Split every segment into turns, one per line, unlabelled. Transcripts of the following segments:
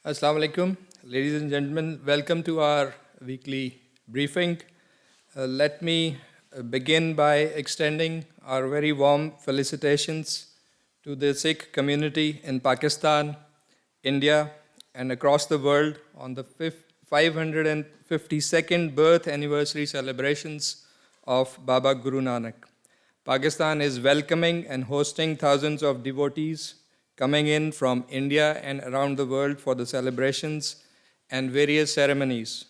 Assalamu alaikum, ladies and gentlemen. Welcome to our weekly briefing. Let me begin by extending our very warm felicitations to the Sikh community in Pakistan, India, and across the world on the 552nd birth anniversary celebrations of Baba Guru Nanak. Pakistan is welcoming and hosting thousands of devotees coming in from India and around the world for the celebrations and various ceremonies.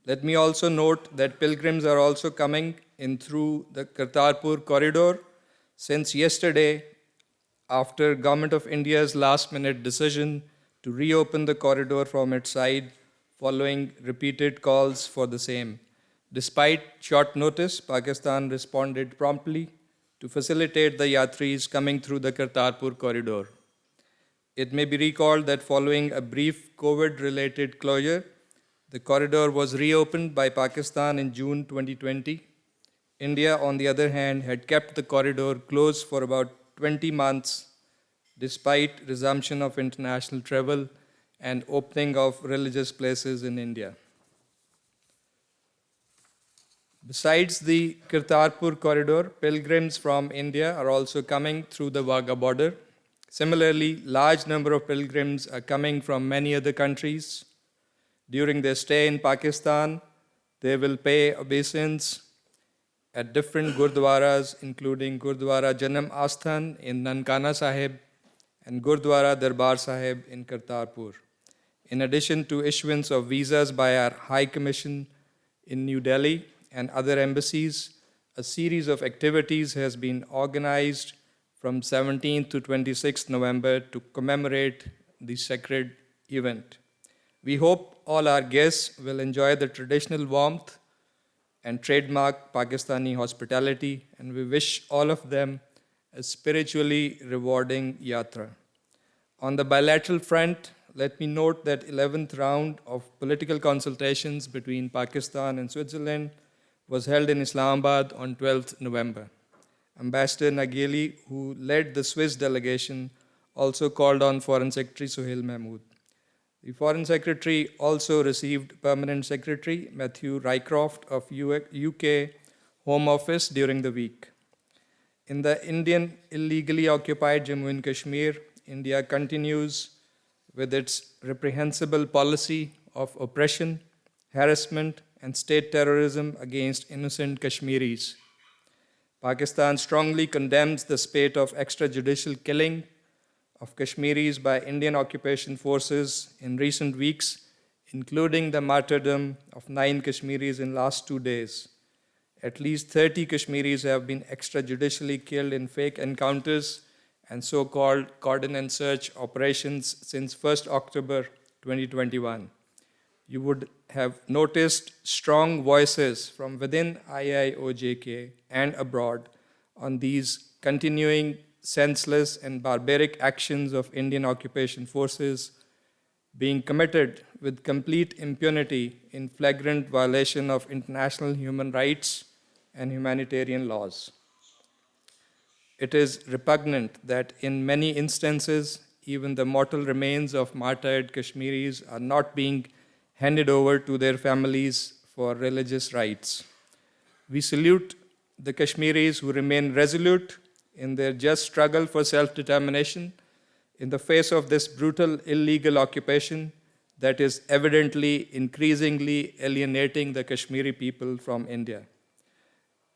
Let me also note that pilgrims are also coming in through the Kartarpur corridor since yesterday after Government of India's last minute decision to reopen the corridor from its side following repeated calls for the same. Despite short notice, Pakistan responded promptly to facilitate the yatris coming through the Kartarpur corridor. It may be recalled that following a brief COVID related closure, the corridor was reopened by Pakistan in June 2020. India, on the other hand, had kept the corridor closed for about 20 months despite resumption of international travel and opening of religious places in India. Besides the Kartarpur corridor, pilgrims from India are also coming through the Wagah border. Similarly, large number of pilgrims are coming from many other countries. During their stay in Pakistan, they will pay obeisance at different gurdwaras, including Gurdwara Janam Asthan in Nankana Sahib and Gurdwara Darbar Sahib in Kartarpur. In addition to issuance of visas by our High Commission in New Delhi and other embassies, a series of activities has been organized from 17th to 26th November to commemorate the sacred event. We hope all our guests will enjoy the traditional warmth and trademark Pakistani hospitality, and we wish all of them a spiritually rewarding yatra. On the bilateral front, let me note that 11th round of political consultations between Pakistan and Switzerland was held in Islamabad on 12th November. Ambassador Nageli, who led the Swiss delegation, also called on Foreign Secretary Suhail Mahmood. The Foreign Secretary also received Permanent Secretary Matthew Rycroft of UK Home Office during the week. In the Indian illegally occupied Jammu and Kashmir, India continues with its reprehensible policy of oppression, harassment, and state terrorism against innocent Kashmiris. Pakistan strongly condemns the spate of extrajudicial killing of Kashmiris by Indian occupation forces in recent weeks, including the martyrdom of 9 Kashmiris in last 2 days. At least 30 Kashmiris have been extrajudicially killed in fake encounters and so-called cordon and search operations since 1st October 2021. You would have noticed strong voices from within IIOJK and abroad on these continuing senseless and barbaric actions of Indian occupation forces being committed with complete impunity in flagrant violation of international human rights and humanitarian laws. It is repugnant that in many instances, even the mortal remains of martyred Kashmiris are not being handed over to their families for religious rites. We salute the Kashmiris who remain resolute in their just struggle for self-determination in the face of this brutal illegal occupation that is evidently increasingly alienating the Kashmiri people from India.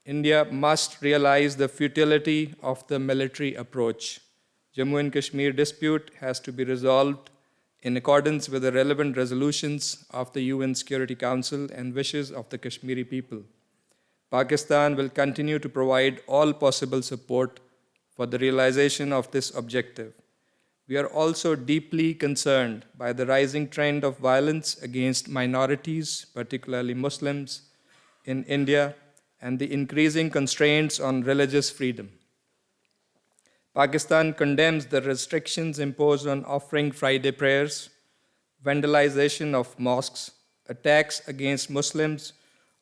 India must realize the futility of the military approach. Jammu and Kashmir dispute has to be resolved in accordance with the relevant resolutions of the UN Security Council and wishes of the Kashmiri people. Pakistan will continue to provide all possible support for the realization of this objective. We are also deeply concerned by the rising trend of violence against minorities, particularly Muslims, in India and the increasing constraints on religious freedom. Pakistan condemns the restrictions imposed on offering Friday prayers, vandalization of mosques, attacks against Muslims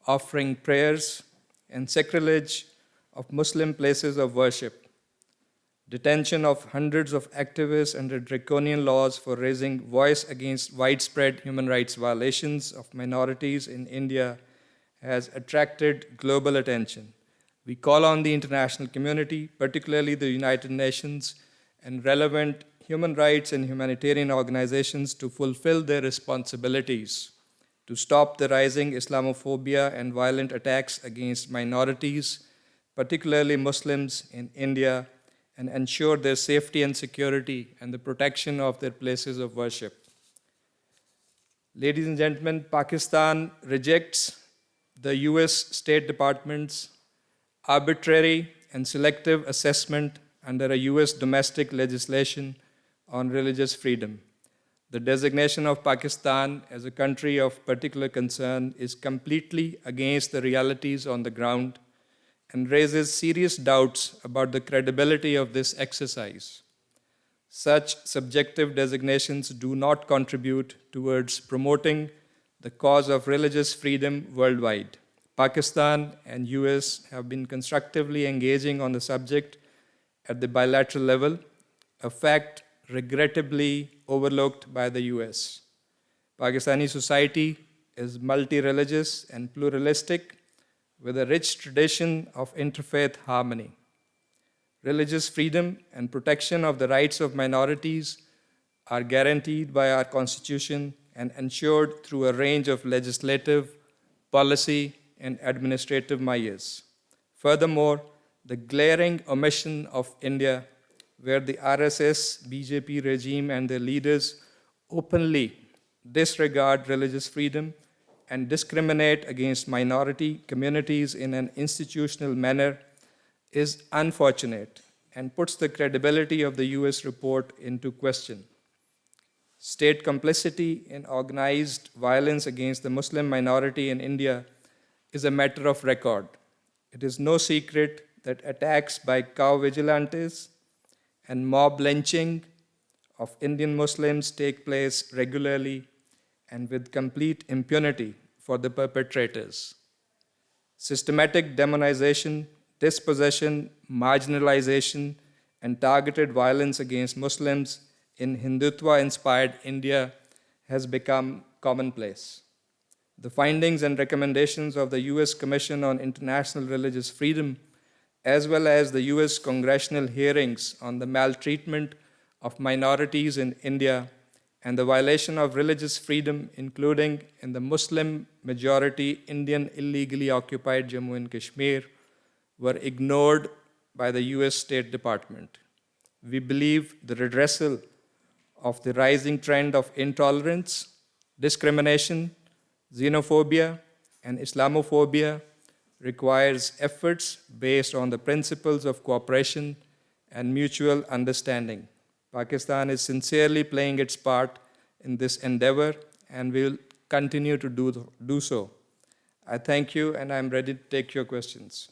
offering prayers, and sacrilege of Muslim places of worship. detention of hundreds of activists under draconian laws for raising voice against widespread human rights violations of minorities in India has attracted global attention. We call on the international community, particularly the United Nations and relevant human rights and humanitarian organizations, to fulfill their responsibilities to stop the rising Islamophobia and violent attacks against minorities, particularly Muslims in India, and ensure their safety and security and the protection of their places of worship. Ladies and gentlemen, Pakistan rejects the US State Department's arbitrary and selective assessment under a US domestic legislation on religious freedom. The designation of Pakistan as a country of particular concern is completely against the realities on the ground and raises serious doubts about the credibility of this exercise. Such subjective designations do not contribute towards promoting the cause of religious freedom worldwide. Pakistan and US have been constructively engaging on the subject at the bilateral level, a fact regrettably overlooked by the US. Pakistani society is multi-religious and pluralistic with a rich tradition of interfaith harmony. Religious freedom and protection of the rights of minorities are guaranteed by our Constitution and ensured through a range of legislative, policy, and administrative measures. Furthermore, the glaring omission of India, where the RSS, BJP regime and their leaders openly disregard religious freedom and discriminate against minority communities in an institutional manner, is unfortunate and puts the credibility of the US report into question. State complicity in organized violence against the Muslim minority in India is a matter of record. It is no secret that attacks by cow vigilantes and mob lynching of Indian Muslims take place regularly and with complete impunity for the perpetrators. Systematic demonization, dispossession, marginalization, and targeted violence against Muslims in Hindutva-inspired India has become commonplace. The findings and recommendations of the US Commission on International Religious Freedom, as well as the US congressional hearings on the maltreatment of minorities in India and the violation of religious freedom, including in the Muslim-majority Indian illegally occupied Jammu and Kashmir, were ignored by the US State Department. We believe the redressal of the rising trend of intolerance, discrimination, xenophobia, and Islamophobia requires efforts based on the principles of cooperation and mutual understanding. Pakistan is sincerely playing its part in this endeavor and will continue to do so. I thank you, and I'm ready to take your questions.